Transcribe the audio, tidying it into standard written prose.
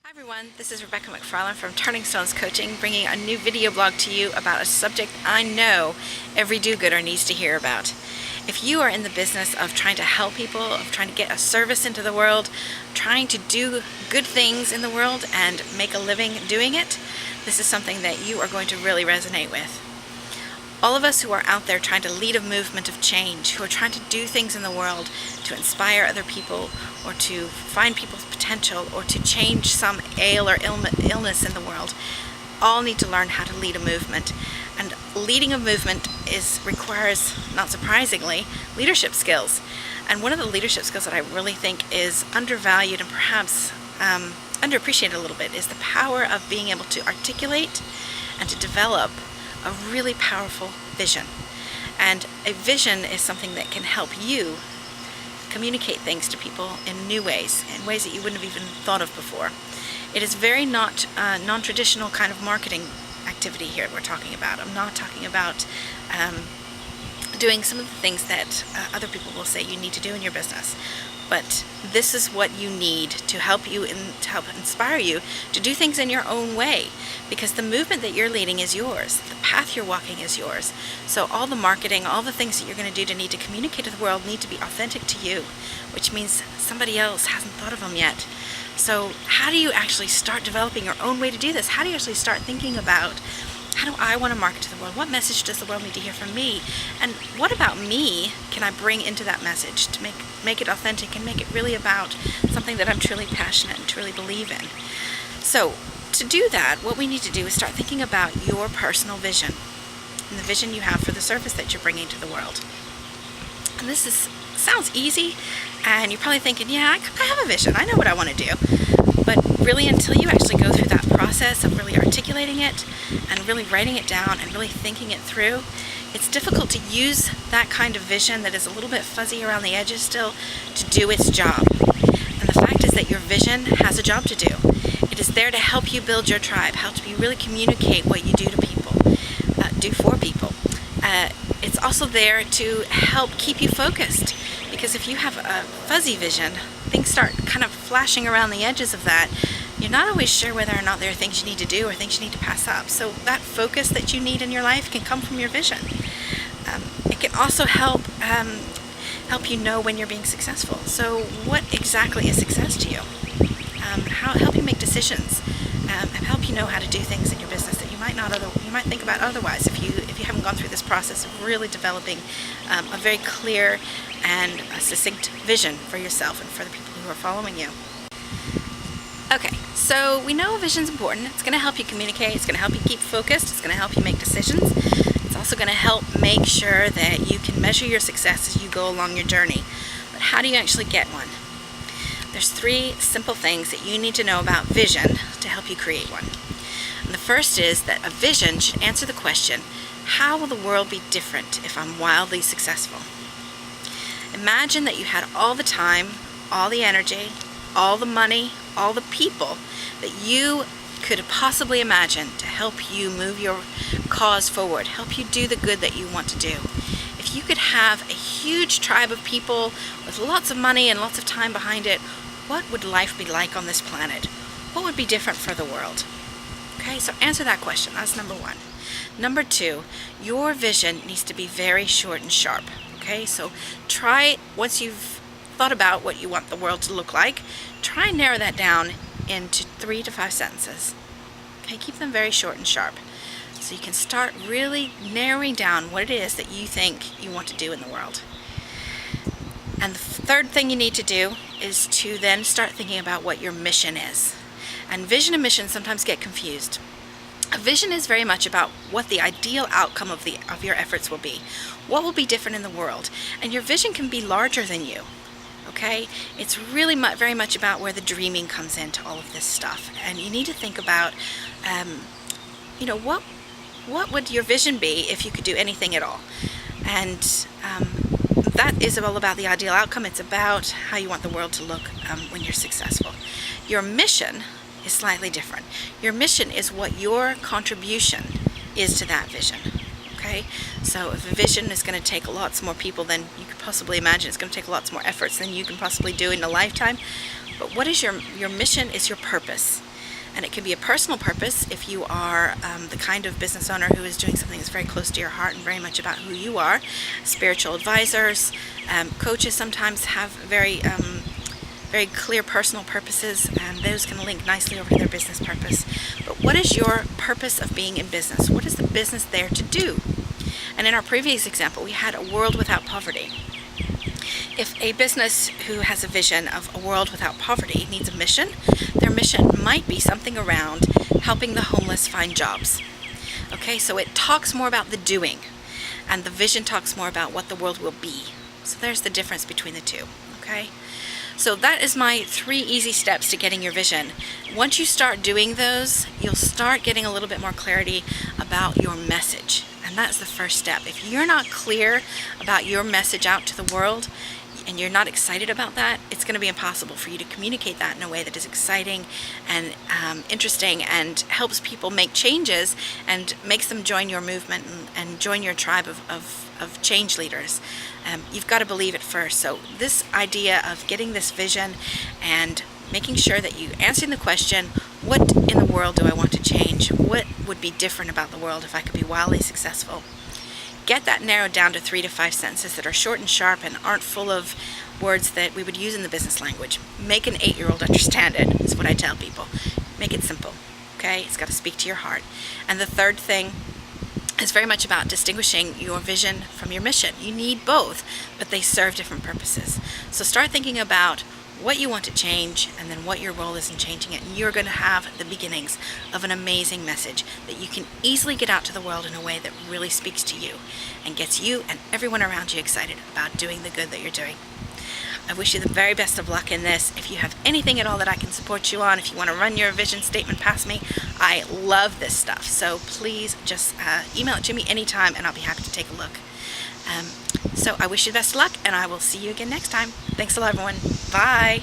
Hi everyone, this is Rebecca McFarland from Turning Stones Coaching, bringing a new video blog to you about a subject I know every do-gooder needs to hear about. If you are in the business of trying to help people, of trying to get a service into the world, trying to do good things in the world and make a living doing it, this is something that you are going to really resonate with. All of us who are out there trying to lead a movement of change, who are trying to do things in the world to inspire other people or to find people's potential or to change some ail or illness in the world, all need to learn how to lead a movement. And leading a movement requires, not surprisingly, leadership skills. And one of the leadership skills that I really think is undervalued and perhaps underappreciated a little bit is the power of being able to articulate and to develop a really powerful vision. And a vision is something that can help you communicate things to people in new ways, in ways that you wouldn't have even thought of before. It is very non-traditional kind of marketing activity here we're talking about. I'm not talking about doing some of the things that other people will say you need to do in your business. But this is what you need to help you and to help inspire you to do things in your own way, because the movement that you're leading is yours. The path you're walking is yours. So all the marketing, all the things that you're going to do to need to communicate to the world need to be authentic to you, which means somebody else hasn't thought of them yet. So how do you actually start developing your own way to do this? How do you actually start thinking about, how do I want to market to the world? What message does the world need to hear from me? And what about me can I bring into that message to make it authentic and make it really about something that I'm truly passionate and truly believe in? So to do that, what we need to do is start thinking about your personal vision and the vision you have for the service that you're bringing to the world. And sounds easy, and you're probably thinking, yeah, I have a vision. I know what I want to do. But really, until you actually go through that process of really articulating it and really writing it down and really thinking it through, it's difficult to use that kind of vision that is a little bit fuzzy around the edges still to do its job. And the fact is that your vision has a job to do. It is there to help you build your tribe, help you really communicate what you do to people, do for people. It's also there to help keep you focused, because if you have a fuzzy vision, things start kind of flashing around the edges of that. You're not always sure whether or not there are things you need to do or things you need to pass up. So that focus that you need in your life can come from your vision. It can also help you know when you're being successful. So what exactly is success to you? Help you make decisions, and help you know how to do things in your business that you might think about otherwise if you haven't gone through this process of really developing a very clear and a succinct vision for yourself and for the people who are following you. Okay, so we know a vision's important. It's going to help you communicate. It's going to help you keep focused. It's going to help you make decisions. It's also going to help make sure that you can measure your success as you go along your journey. But how do you actually get one? There's 3 simple things that you need to know about vision to help you create one. And the first is that a vision should answer the question, how will the world be different if I'm wildly successful? Imagine that you had all the time, all the energy, all the money, all the people that you could possibly imagine to help you move your cause forward, help you do the good that you want to do. If you could have a huge tribe of people with lots of money and lots of time behind it, what would life be like on this planet? What would be different for the world? Okay, so answer that question. That's number 1. Number 2, your vision needs to be very short and sharp. Okay, so once you've thought about what you want the world to look like, try and narrow that down into 3 to 5 sentences. Okay, keep them very short and sharp, so you can start really narrowing down what it is that you think you want to do in the world. And the third thing you need to do is to then start thinking about what your mission is. And vision and mission sometimes get confused. A vision is very much about what the ideal outcome of your efforts will be. What will be different in the world? And your vision can be larger than you. Okay? It's really very much about where the dreaming comes into all of this stuff. And you need to think about, what would your vision be if you could do anything at all? And that is all about the ideal outcome. It's about how you want the world to look when you're successful. Your mission is slightly different. Your mission is what your contribution is to that vision. Okay? So if a vision is going to take lots more people than you could possibly imagine, it's going to take lots more efforts than you can possibly do in a lifetime. But what is your mission is your purpose. And it can be a personal purpose if you are the kind of business owner who is doing something that's very close to your heart and very much about who you are. Spiritual advisors, coaches sometimes have very clear personal purposes, and those can link nicely over to their business purpose. But what is your purpose of being in business? What is the business there to do? And in our previous example, we had a world without poverty. If a business who has a vision of a world without poverty needs a mission, their mission might be something around helping the homeless find jobs. Okay, so it talks more about the doing, and the vision talks more about what the world will be. So there's the difference between the two, okay? So that is my 3 easy steps to getting your vision. Once you start doing those, you'll start getting a little bit more clarity about your message. And that's the first step. If you're not clear about your message out to the world, and you're not excited about that, it's going to be impossible for you to communicate that in a way that is exciting and interesting and helps people make changes and makes them join your movement and join your tribe of change leaders. You've got to believe it first. So this idea of getting this vision and making sure that you answering the question, what in the world do I want to change? What would be different about the world if I could be wildly successful? Get that narrowed down to 3 to 5 sentences that are short and sharp and aren't full of words that we would use in the business language. Make an 8-year-old understand it, is what I tell people. Make it simple, okay? It's got to speak to your heart. And the third thing is very much about distinguishing your vision from your mission. You need both, but they serve different purposes. So start thinking about what you want to change and then what your role is in changing it. And you're going to have the beginnings of an amazing message that you can easily get out to the world in a way that really speaks to you and gets you and everyone around you excited about doing the good that you're doing. I wish you the very best of luck in this. If you have anything at all that I can support you on, if you want to run your vision statement past me, I love this stuff. So please just email it to me anytime and I'll be happy to take a look. So I wish you the best of luck, and I will see you again next time. Thanks a lot, everyone. Bye.